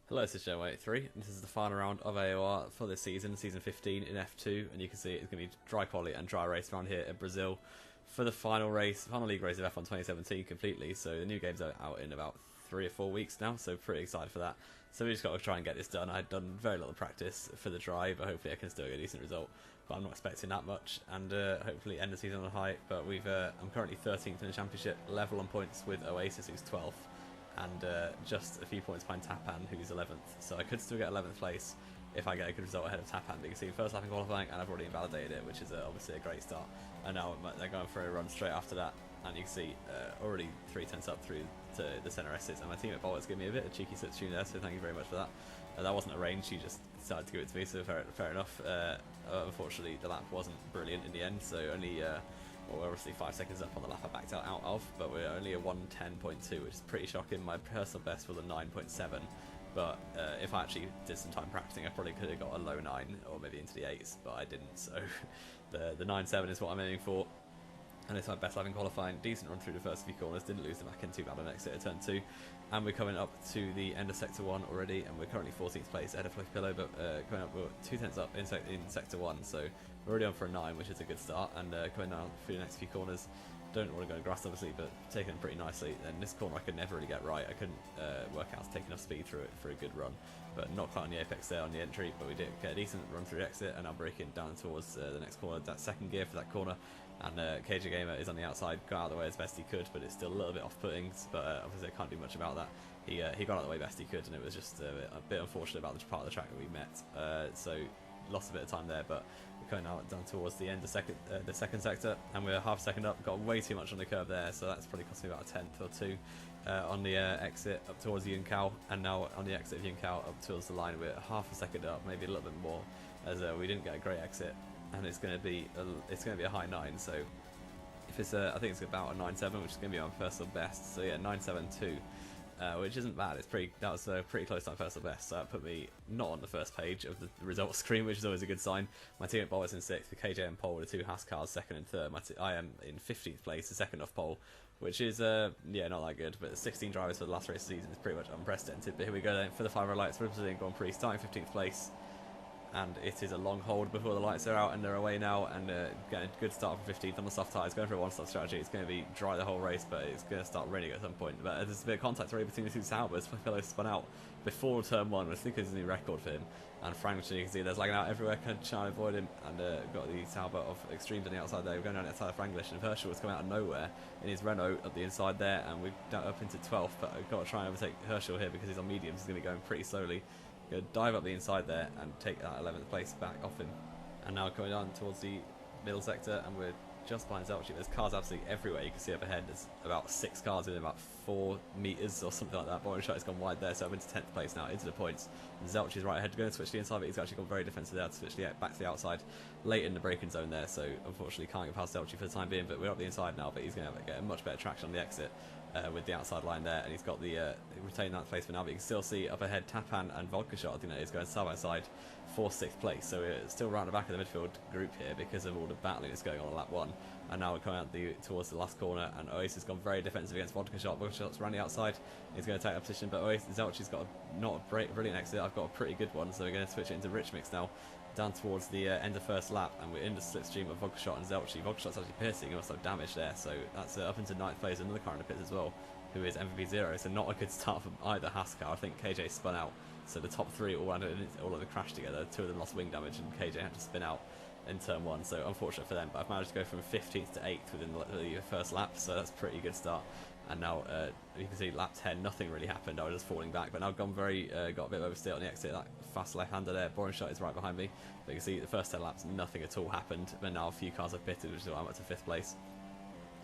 Hello, this is Joe83. This is the final round of AOR for this season, season 15 in F2, and you can see it's going to be dry quali and dry race around here in Brazil for the final league race of F1 2017 completely. So the new games are out in about 3 or 4 weeks now, so pretty excited for that. So we just got to try and get this done. I'd done very little practice for the dry, but hopefully I can still get a decent result. But I'm not expecting that much, and hopefully end the season on a high. But I'm currently 13th in the championship, level on points with Oasis, who's 12th. And just a few points behind Tapan, who's 11th. So I could still get 11th place if I get a good result ahead of Tapan. But you can see first lap in qualifying, and I've already invalidated it, which is obviously a great start. And now they're going for a run straight after that, and you can see already 3/10 up through to the centre S's. And my team at Bolt's giving me a bit of cheeky switch tune there, so thank you very much for that. That wasn't arranged, she just decided to give it to me, so fair enough. Unfortunately, the lap wasn't brilliant in the end, so only... well, we're obviously 5 seconds up on the lap I backed out of, but we're only a 1:10.2, which is pretty shocking. My personal best was a 9.7, but if I actually did some time practicing, I probably could have got a low 9 or maybe into the 8s, but I didn't. So the 9.7 is what I'm aiming for. And it's my best lap in qualifying. Decent run through the first few corners, didn't lose the back end too bad on exit at turn 2. And we're coming up to the end of sector 1 already, and we're currently 14th place ahead of Fluffy Pillow, but coming up, we're 2/10 up in sector 1, so we're already on for a 9, which is a good start. And coming down through the next few corners, don't want to go in grass obviously, but taking them pretty nicely. And this corner I could never really get right. I couldn't work out to take enough speed through it for a good run, but not quite on the apex there on the entry. But we did get a decent run through the exit, and I'm braking down towards the next corner, that second gear for that corner. And KJ Gamer is on the outside, got out of the way as best he could, but it's still a little bit off-putting. But obviously I can't do much about that. He got out of the way best he could, and it was just a bit unfortunate about the part of the track that we met. So lost a bit of time there, but we're coming out down towards the end of the second sector, and we're half a second up. Got way too much on the curve there, so that's probably cost me about a 10th or 2 on the exit up towards Yunkao, and now on the exit of Yunkao up towards the line we're half a second up, maybe a little bit more, as we didn't get a great exit, and it's going to be a high 9. So if it's I think it's about a 9.7, which is going to be my personal best. So yeah, 9.72. Which isn't bad. That was pretty close to my personal best, so that put me not on the first page of the results screen, which is always a good sign. My team at Bolt is in 6th, with KJ and Pole with the 2 Haas cars, 2nd and 3rd. I am in 15th place, the 2nd off pole, which is yeah, not that good, but 16 drivers for the last race of the season is pretty much unprecedented. But here we go then for the final lights for Brazilian Grand Prix, starting 15th place. And it is a long hold before the lights are out, and they're away now, and getting a good start from 15th on the soft tyres, going for a one-stop strategy. It's going to be dry the whole race, but it's going to start raining at some point. But there's a bit of contact already between the two Saubers. Flippillo spun out before turn 1, which I think is a new record for him. And Frank, you can see there's lagging out everywhere, trying to avoid him, and got the Sauber of Extremes on the outside there. We're going down the outside of Franglish, and Herschel was coming out of nowhere in his Renault up the inside there, and we're down up into 12th, but I've got to try and overtake Herschel here because he's on mediums. He's going to be going pretty slowly. Going to dive up the inside there and take that 11th place back off him. And now coming down towards the middle sector, and we're just behind Zelchi. There's cars absolutely everywhere. You can see up ahead there's about 6 cars within about 4 metres or something like that. Boring shot has gone wide there, so I'm into 10th place now, into the points. And Zelchi's right ahead, going to switch to the inside, but he's actually gone very defensive there to switch back to the outside late in the braking zone there, so unfortunately can't get past Zelchi for the time being, but we're up the inside now, but he's going to get a much better traction on the exit with the outside line there, and he's got the retained that place for now, but you can still see up ahead Tapan and Vodka Shot, I think that is, going side by side for 6th place, so we're still right at the back of the midfield group here because of all the battling that's going on lap 1. And now we're coming out towards the last corner, and Oasis has gone very defensive against Vodka Shot. Vodka Shot's around the outside, he's going to take that position, but Zelchi's got not a brilliant exit. I've got a pretty good one, so we're going to switch it into Rich Mix now, down towards the end of first lap, and we're in the slipstream of Vodka Shot and Zelchi. Vodka Shot's actually piercing, and also damage there, so that's up into 9th place, another car in the pits as well, who is MVP 0, so not a good start from either Haas car. I think KJ spun out, so the top 3 all of the crash together. 2 of them lost wing damage, and KJ had to spin out in turn 1, so unfortunate for them, but I've managed to go from 15th to 8th within the first lap, so that's a pretty good start. And now you can see lap 10, nothing really happened. I was just falling back, but now got a bit of oversteer on the exit. That fast left-hander there, Boring Shot is right behind me, but you can see the first 10 laps nothing at all happened, but now a few cars have pitted, which is why I'm up to 5th place.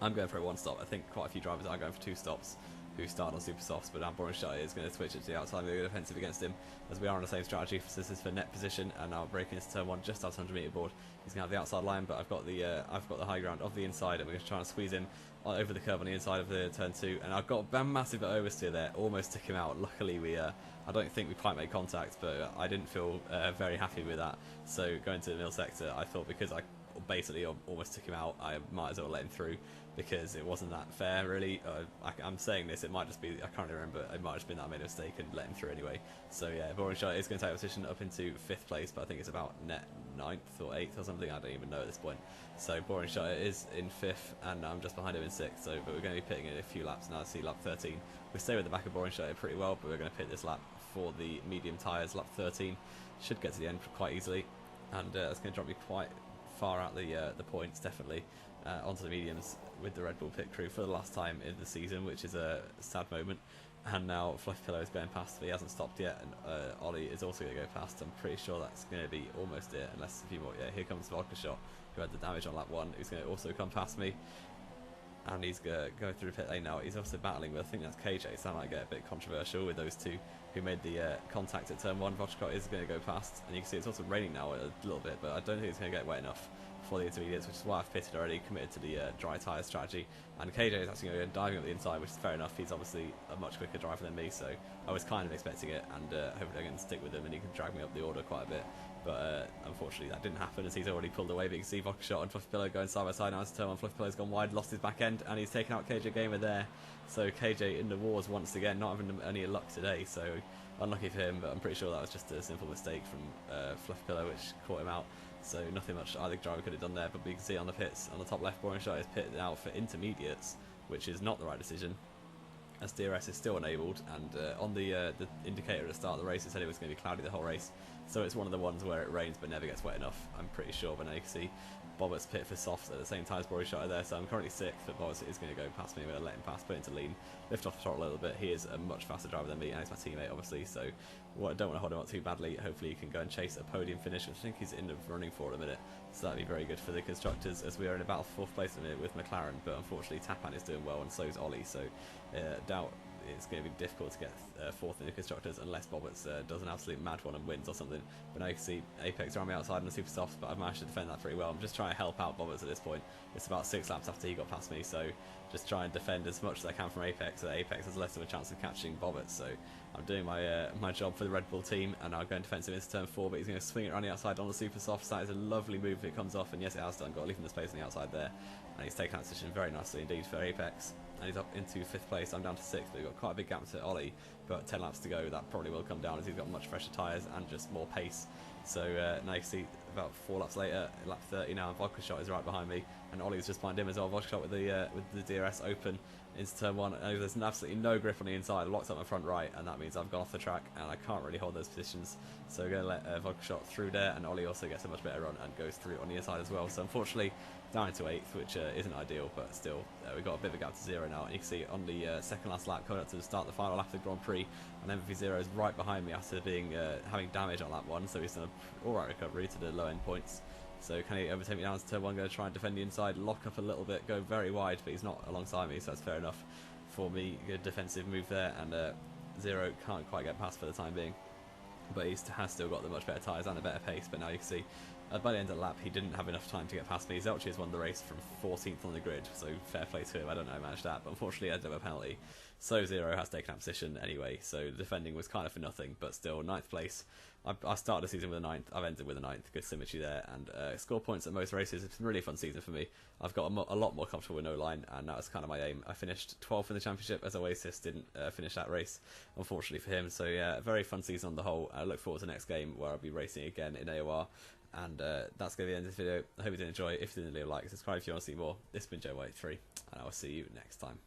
I'm going for a 1 stop. I think quite a few drivers are going for 2 stops who started on super softs, but now Boring Shot is going to switch it to the outside and go defensive against him, as we are on the same strategy. So this is for net position, and now breaking into turn 1 just outside 100 metre board. He's going to have the outside line, but I've got the high ground of the inside, and we're going to try and squeeze him over the curve on the inside of the turn 2, and I've got a massive oversteer there, almost took him out. Luckily I don't think we quite made contact, but I didn't feel very happy with that. So going to the middle sector, I thought because I basically almost took him out. I might as well let him through because it wasn't that fair, really. I'm saying this, it might just be, I can't remember, it might have just been that I made a mistake and let him through anyway. So yeah, Boring Shot is going to take a position up into 5th place, but I think it's about net 9th or 8th or something, I don't even know at this point. So Boring Shot is in 5th, and I'm just behind him in 6th, so, but we're going to be pitting in a few laps now. I see lap 13. We stay with the back of Boring Shot pretty well, but we're going to pit this lap for the medium tyres, lap 13. Should get to the end quite easily, and that's going to drop me quite far out the points, definitely, onto the mediums with the Red Bull pit crew for the last time in the season, which is a sad moment. And now Fluffy Pillow is going past, but he hasn't stopped yet, and Ollie is also going to go past. I'm pretty sure that's going to be almost it, unless a few more. Yeah, here comes Vodka Shot, who had the damage on lap 1, who's going to also come past me. And he's going to go through the pit lane now. He's also battling with, I think that's KJ, so that might get a bit controversial with those two who made the contact at turn 1. Vodka is going to go past, and you can see it's also raining now a little bit, but I don't think it's going to get wet enough for the intermediates, which is why I've pitted already, committed to the dry tyre strategy. And KJ is actually going to go diving up the inside, which is fair enough. He's obviously a much quicker driver than me, so I was kind of expecting it, and hopefully I can stick with him and he can drag me up the order quite a bit. But unfortunately that didn't happen, as he's already pulled away. But you can see Vodka Shot and Fluffy Pillow going side by side now. As turn 1, Fluffy Pillow's gone wide, lost his back end, and he's taken out KJ Gamer there. So KJ in the wars once again, not having any luck today, so unlucky for him, but I'm pretty sure that was just a simple mistake from Fluffy Pillow, which caught him out. So nothing much either driver could have done there, but you can see on the pits, on the top left, Boring Shot is pitted out for intermediates, which is not the right decision, as DRS is still enabled, and on the indicator at the start of the race it said it was going to be cloudy the whole race, so it's one of the ones where it rains but never gets wet enough, I'm pretty sure. But now you can see Bobbett's pit for softs at the same time as Boring Shot are there, so I'm currently 6th, but Bobbett is going to go past me. I'm going to let him pass, put into lean, lift off the throttle a little bit. He is a much faster driver than me, and he's my teammate obviously, so I don't want to hold him up too badly. Hopefully he can go and chase a podium finish, which I think he's in the running for at the minute, so that'd be very good for the constructors, as we are in about 4th place at the minute with McLaren, but unfortunately Tapan is doing well, and so is Ollie, so doubt it's going to be difficult to get 4th in the constructors unless Bobbett's does an absolute mad one and wins or something. But now you can see Apex around me outside in the super softs, but I've managed to defend that pretty well. I'm just trying to help out Bobbett's at this point. It's about 6 laps after he got past me, so just try and defend as much as I can from Apex, so that Apex has less of a chance of catching Bobbett. So I'm doing my my job for the Red Bull team, and I'll go and defensive into turn 4, but he's going to swing it around the outside on the super softs. That is a lovely move if it comes off, and yes, it has done. Got to leave him the space on the outside there, and he's taken that position very nicely indeed for Apex. And he's up into 5th place. I'm down to 6th, but we've got quite a big gap to Ollie, but 10 laps to go. That probably will come down as he's got much fresher tyres and just more pace. So now you can see about 4 laps later, lap 30 now, and Vodka Shot is right behind me, and Ollie's just behind him as well. Vodka Shot with the DRS open into turn 1, and there's absolutely no grip on the inside. Locked up my front right, and that means I've gone off the track, and I can't really hold those positions. So we're going to let Vodka Shot through there, and Ollie also gets a much better run and goes through on the inside as well. So unfortunately, down into 8th, which isn't ideal, but still, we've got a bit of a gap to 0 now. And you can see on the second last lap, coming up to the start of the final lap of the Grand Prix, and MVP0 is right behind me after having damage on lap 1, so he's done an alright recovery to the low end points. So can he overtake me down to turn 1, going to try and defend the inside, lock up a little bit, go very wide, but he's not alongside me, so that's fair enough for me. Good defensive move there, and Zero can't quite get past for the time being, but he has still got the much better tyres and a better pace. But now you can see by the end of the lap he didn't have enough time to get past me. Zelchi has won the race from 14th on the grid, so fair play to him. I don't know how he managed that, but unfortunately I did have a penalty, so Zero has taken that position anyway, so the defending was kind of for nothing, but still 9th place. I started the season with a 9th, I've ended with a 9th, good symmetry there, and score points at most races. It's been a really fun season for me. I've got a lot more comfortable with no line, and that was kind of my aim. I finished 12th in the championship, as Oasis didn't finish that race, unfortunately for him. So yeah, a very fun season on the whole. I look forward to the next game, where I'll be racing again in AOR, and that's going to be the end of this video. I hope you did enjoy. If you didn't, leave a like, subscribe if you want to see more. This has been Joe White 3, and I will see you next time.